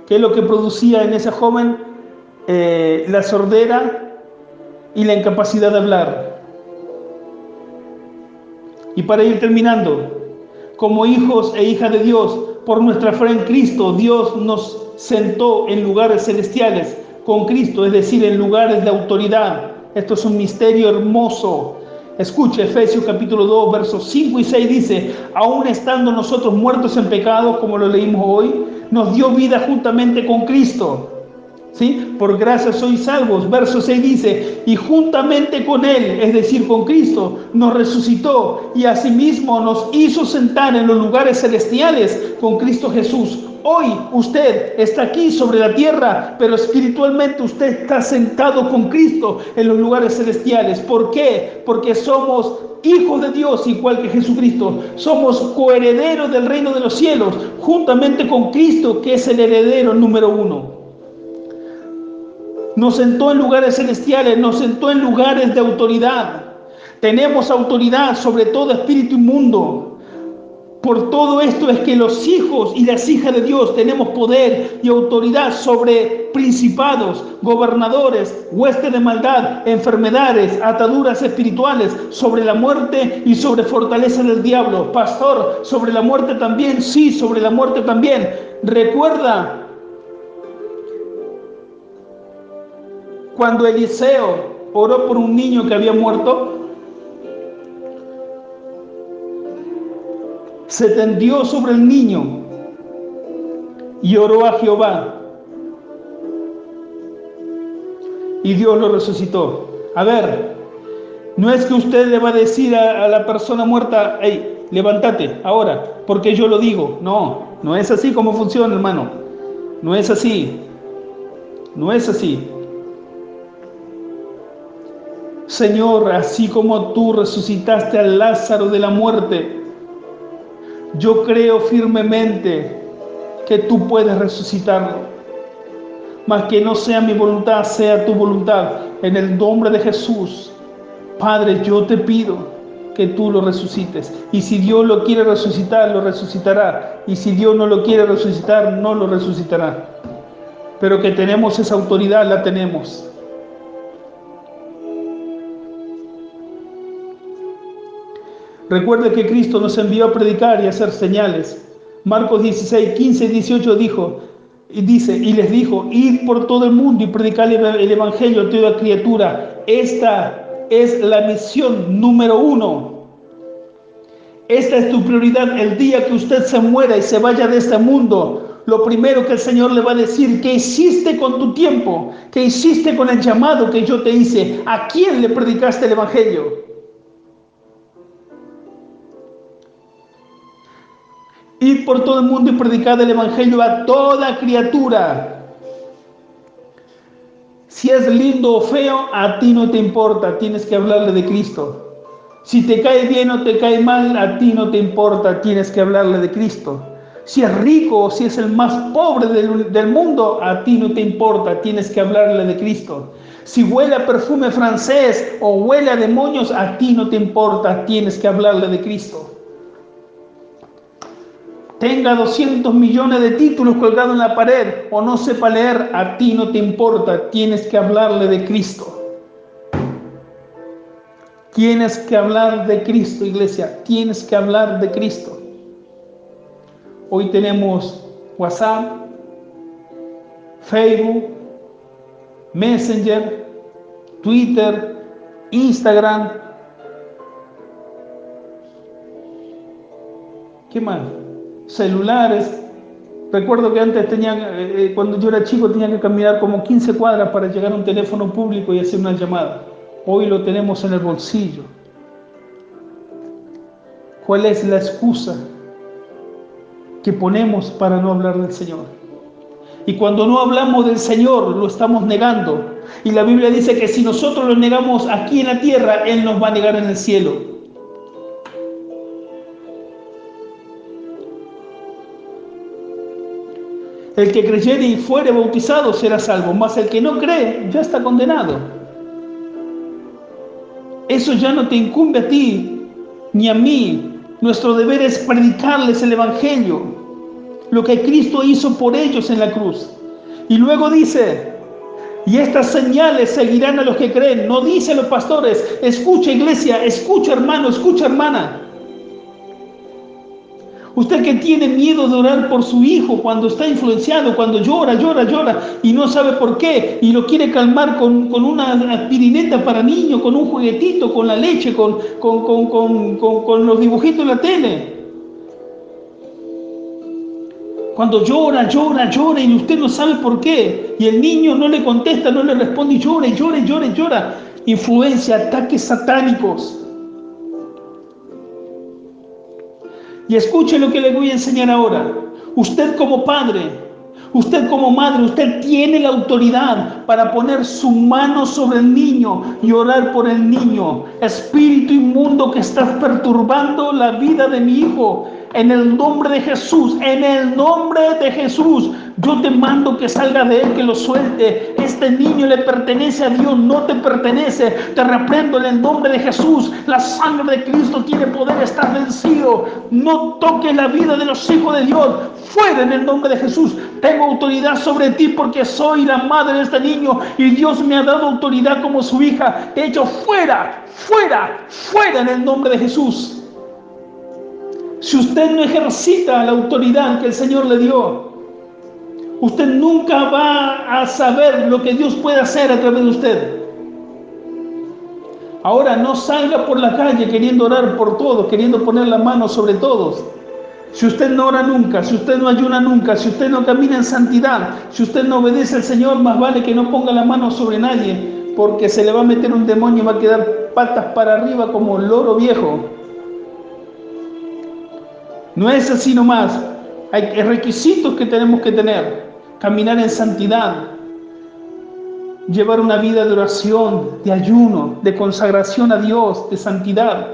¿Qué es lo que producía en ese joven? La sordera y la incapacidad de hablar. Y para ir terminando, como hijos e hijas de Dios, por nuestra fe en Cristo, Dios nos sentó en lugares celestiales con Cristo, es decir, en lugares de autoridad. Esto es un misterio hermoso. Escuche, Efesios capítulo 2, versos 5 y 6 dice: aún estando nosotros muertos en pecado, como lo leímos hoy, nos dio vida juntamente con Cristo. ¿Sí? Por gracia sois salvos. Verso 6 dice: y juntamente con Él, es decir, con Cristo, nos resucitó y asimismo nos hizo sentar en los lugares celestiales con Cristo Jesús. Hoy usted está aquí sobre la tierra, pero espiritualmente usted está sentado con Cristo en los lugares celestiales. ¿Por qué? Porque somos hijos de Dios igual que Jesucristo. Somos coherederos del reino de los cielos, juntamente con Cristo, que es el heredero número 1. Nos sentó en lugares celestiales, nos sentó en lugares de autoridad. Tenemos autoridad sobre todo espíritu inmundo. Por todo esto es que los hijos y las hijas de Dios tenemos poder y autoridad sobre principados, gobernadores, huestes de maldad, enfermedades, ataduras espirituales, sobre la muerte y sobre fortaleza del diablo. Pastor, ¿sobre la muerte también? Sí, sobre la muerte también. Recuerda cuando Eliseo oró por un niño que había muerto, se tendió sobre el niño y oró a Jehová, y Dios lo resucitó. A ver, no es que usted le va a decir a la persona muerta: hey, levántate ahora, porque yo lo digo. No, no es así como funciona, hermano. No es así. No es así. Señor, así como tú resucitaste a Lázaro de la muerte, yo creo firmemente que tú puedes resucitarlo. Mas que no sea mi voluntad, sea tu voluntad. En el nombre de Jesús, Padre, yo te pido que tú lo resucites. Y si Dios lo quiere resucitar, lo resucitará. Y si Dios no lo quiere resucitar, no lo resucitará. Pero que tenemos esa autoridad, la tenemos. Recuerde que Cristo nos envió a predicar y a hacer señales. Marcos 16, 15 y 18 dice, y les dijo: id por todo el mundo y predicar el evangelio a toda criatura. Esta es la misión número 1. Esta es tu prioridad. El día que usted se muera y se vaya de este mundo, lo primero que el Señor le va a decir: ¿qué hiciste con tu tiempo? ¿Qué hiciste con el llamado que yo te hice? ¿A quién le predicaste el evangelio? Ir por todo el mundo y predicar el evangelio a toda criatura. Si es lindo o feo, a ti no te importa, tienes que hablarle de Cristo. Si te cae bien o te cae mal, a ti no te importa, tienes que hablarle de Cristo. Si es rico o si es el más pobre del mundo, a ti no te importa, tienes que hablarle de Cristo. Si huele a perfume francés o huele a demonios, a ti no te importa, tienes que hablarle de Cristo. tenga 200 millones de títulos colgados en la pared o no sepa leer, a ti no te importa, tienes que hablarle de Cristo. Tienes que hablar de Cristo, iglesia, tienes que hablar de Cristo. Hoy tenemos WhatsApp, Facebook, Messenger, Twitter, Instagram. ¿Qué más? Celulares. Recuerdo que antes cuando yo era chico tenía que caminar como 15 cuadras para llegar a un teléfono público y hacer una llamada. Hoy lo tenemos en el bolsillo. ¿Cuál es la excusa que ponemos para no hablar del Señor? Y cuando no hablamos del Señor, lo estamos negando. Y la Biblia dice que si nosotros lo negamos aquí en la tierra, Él nos va a negar en el cielo. El que creyere y fuere bautizado será salvo, mas el que no cree ya está condenado. Eso ya no te incumbe a ti ni a mí. Nuestro deber es predicarles el Evangelio, lo que Cristo hizo por ellos en la cruz. Y luego dice, y estas señales seguirán a los que creen. No dice a los pastores, escucha iglesia, escucha hermano, escucha hermana. Usted que tiene miedo de orar por su hijo cuando está influenciado, cuando llora y no sabe por qué, y lo quiere calmar con una aspirineta para niño, con un juguetito, con la leche, con los dibujitos de la tele. Cuando llora y usted no sabe por qué, y el niño no le contesta, no le responde y llora. Influencia, ataques satánicos. Y escuche lo que le voy a enseñar ahora. Usted como padre, usted como madre, usted tiene la autoridad para poner su mano sobre el niño y orar por el niño. Espíritu inmundo que estás perturbando la vida de mi hijo, en el nombre de Jesús, yo te mando que salga de él, que lo suelte. Este niño le pertenece a Dios, no te pertenece. Te reprendo en el nombre de Jesús. La sangre de Cristo tiene poder, está vencido. No toques la vida de los hijos de Dios. Fuera en el nombre de Jesús. Tengo autoridad sobre ti porque soy la madre de este niño y Dios me ha dado autoridad como su hija. He hecho fuera en el nombre de Jesús. Si usted no ejercita la autoridad que el Señor le dio, usted nunca va a saber lo que Dios puede hacer a través de usted. Ahora no salga por la calle queriendo orar por todos, queriendo poner la mano sobre todos. Si usted no ora nunca, si usted no ayuna nunca, si usted no camina en santidad, si usted no obedece al Señor, más vale que no ponga la mano sobre nadie, porque se le va a meter un demonio y va a quedar patas para arriba como loro viejo. No es así nomás. Hay requisitos que tenemos que tener. Caminar en santidad. Llevar una vida de oración, de ayuno, de consagración a Dios, de santidad.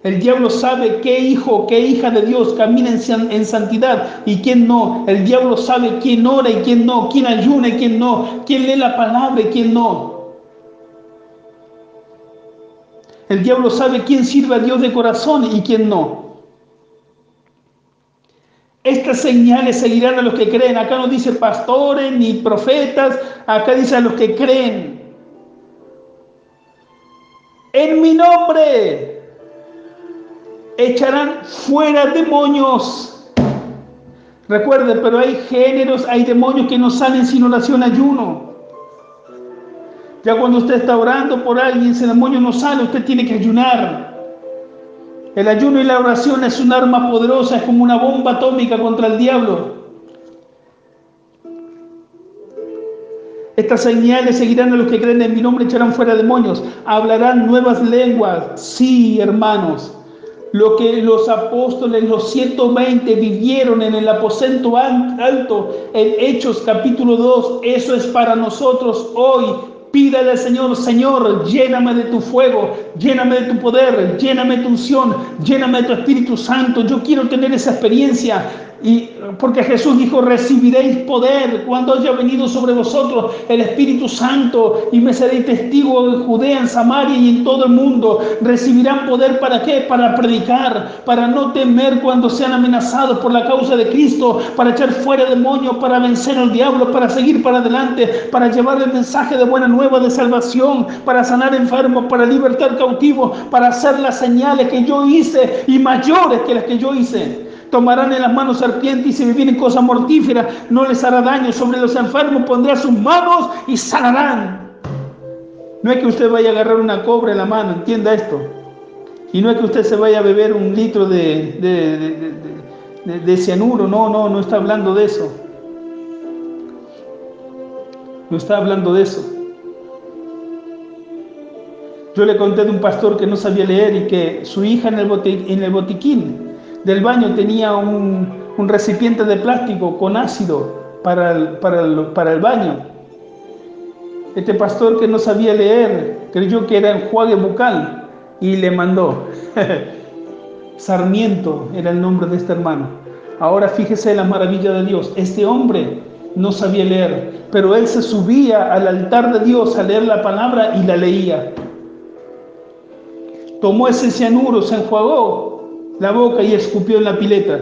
El diablo sabe qué hijo, qué hija de Dios camina en santidad y quién no. El diablo sabe quién ora y quién no, quién ayuna y quién no, quién lee la palabra y quién no. El diablo sabe quién sirve a Dios de corazón y quién no. Estas señales seguirán a los que creen. Acá no dice pastores ni profetas, acá dice a los que creen. En mi nombre echarán fuera demonios. Recuerde, pero hay géneros, hay demonios que no salen sin oración, ayuno. Ya cuando usted está orando por alguien, ese demonio no sale, usted tiene que ayunar. El ayuno y la oración es un arma poderosa, es como una bomba atómica contra el diablo. Estas señales seguirán a los que creen en mi nombre, echarán fuera demonios, hablarán nuevas lenguas. Sí, hermanos, lo que los apóstoles, los 120 vivieron en el aposento alto, en Hechos capítulo 2, eso es para nosotros hoy. Pídale al Señor, Señor, lléname de tu fuego, lléname de tu poder, lléname de tu unción, lléname de tu Espíritu Santo. Yo quiero tener esa experiencia. Y porque Jesús dijo, recibiréis poder cuando haya venido sobre vosotros el Espíritu Santo y me seréis testigo en Judea, en Samaria y en todo el mundo. Recibirán poder, ¿para qué? Para predicar, para no temer cuando sean amenazados por la causa de Cristo, para echar fuera demonios, para vencer al diablo, para seguir para adelante, para llevar el mensaje de buena nueva de salvación, para sanar enfermos, para libertar cautivos, para hacer las señales que yo hice y mayores que las que yo hice. Tomarán en las manos serpientes y si bebieren cosas mortíferas no les hará daño. Sobre los enfermos pondrá sus manos y sanarán. No es que usted vaya a agarrar una cobra en la mano, entienda esto. Y no es que usted se vaya a beber un litro de cianuro, no está hablando de eso. No está hablando de eso. Yo le conté de un pastor que no sabía leer y que su hija en el botiquín del baño tenía un recipiente de plástico con ácido para el baño. Este pastor que no sabía leer creyó que era enjuague bucal y le mandó. Sarmiento era el nombre de este hermano. Ahora fíjese la maravilla de Dios. Este hombre no sabía leer, pero él se subía al altar de Dios a leer la palabra y la leía. Tomó ese cianuro, se enjuagó la boca y escupió en la pileta.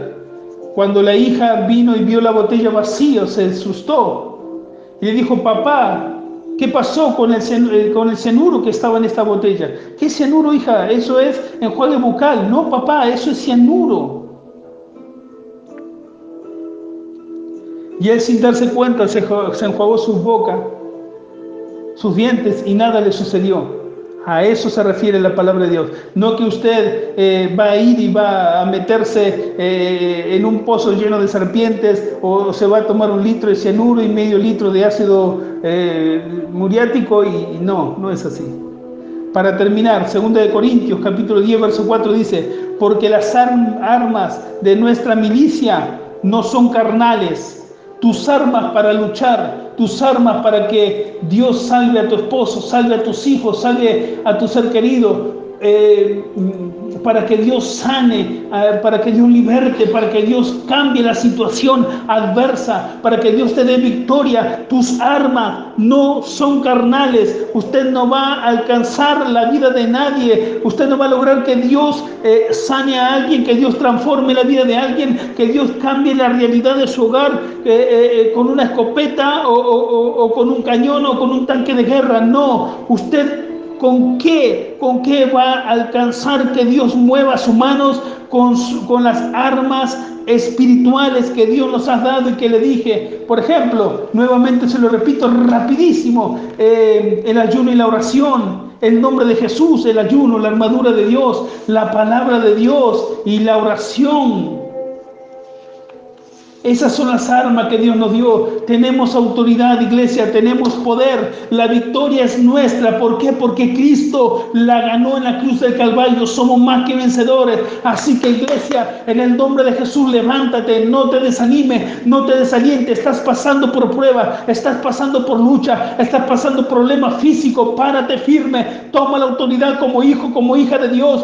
Cuando la hija vino y vio la botella vacía, se asustó y le dijo, papá, ¿qué pasó con el cianuro que estaba en esta botella? ¿Qué cianuro, hija? Eso es enjuague bucal. No, papá, eso es cianuro. Y él, sin darse cuenta, se enjuagó su boca, sus dientes, y nada le sucedió. A eso se refiere la palabra de Dios. No que usted va a ir y va a meterse en un pozo lleno de serpientes, o se va a tomar 1 litro de cianuro y medio litro de ácido muriático, y no es así. Para terminar, 2 de Corintios, capítulo 10, verso 4 dice, porque las armas de nuestra milicia no son carnales. Tus armas para luchar, tus armas para que Dios salve a tu esposo, salve a tus hijos, salve a tu ser querido, para que Dios sane, para que Dios liberte, para que Dios cambie la situación adversa, para que Dios te dé victoria. Tus armas no son carnales. Usted no va a alcanzar la vida de nadie. Usted no va a lograr que Dios sane a alguien, que Dios transforme la vida de alguien, que Dios cambie la realidad de su hogar con una escopeta o con un cañón o con un tanque de guerra. No, usted ¿con qué va a alcanzar que Dios mueva sus manos? Con las armas espirituales que Dios nos ha dado y que le dije. Por ejemplo, nuevamente se lo repito rapidísimo, el ayuno y la oración, el nombre de Jesús, el ayuno, la armadura de Dios, la palabra de Dios y la oración. Esas son las armas que Dios nos dio. Tenemos autoridad, iglesia, tenemos poder. La victoria es nuestra. ¿Por qué? Porque Cristo la ganó en la cruz del Calvario. Somos más que vencedores. Así que, iglesia, en el nombre de Jesús, levántate, no te desanimes, no te desalientes. Estás pasando por prueba, estás pasando por lucha, estás pasando problemas físicos. Párate firme, toma la autoridad como hijo, como hija de Dios.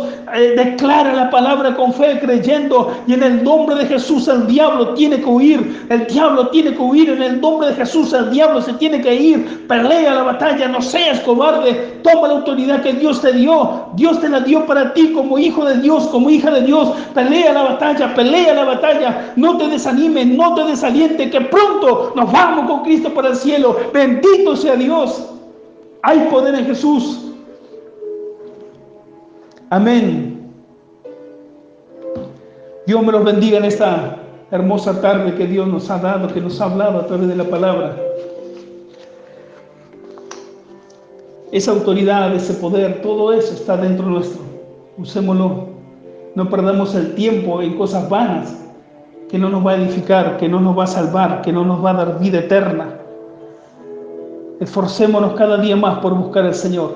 Declara la palabra con fe, creyendo, y en el nombre de Jesús el diablo tiene que huir. El diablo tiene que huir. En el nombre de Jesús el diablo se tiene que ir. Pelea la batalla, no seas cobarde. Toma la autoridad que Dios te dio. Dios te la dio para ti como hijo de Dios, como hija de Dios. Pelea la batalla, pelea la batalla. No te desanimes, no te desalientes, que pronto nos vamos con Cristo para el cielo. Bendito sea Dios. Hay poder en Jesús. Amén. Dios me los bendiga en esta hermosa tarde que Dios nos ha dado, que nos ha hablado a través de la palabra. Esa autoridad, ese poder, todo eso está dentro nuestro. Usémoslo. No perdamos el tiempo en cosas vanas que no nos va a edificar, que no nos va a salvar, que no nos va a dar vida eterna. Esforcémonos cada día más por buscar al Señor,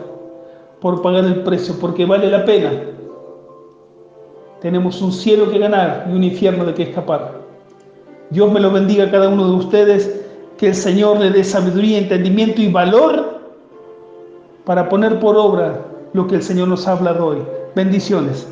por pagar el precio, porque vale la pena. Tenemos un cielo que ganar y un infierno de que escapar. Dios me lo bendiga a cada uno de ustedes, que el Señor le dé sabiduría, entendimiento y valor para poner por obra lo que el Señor nos ha hablado hoy. Bendiciones.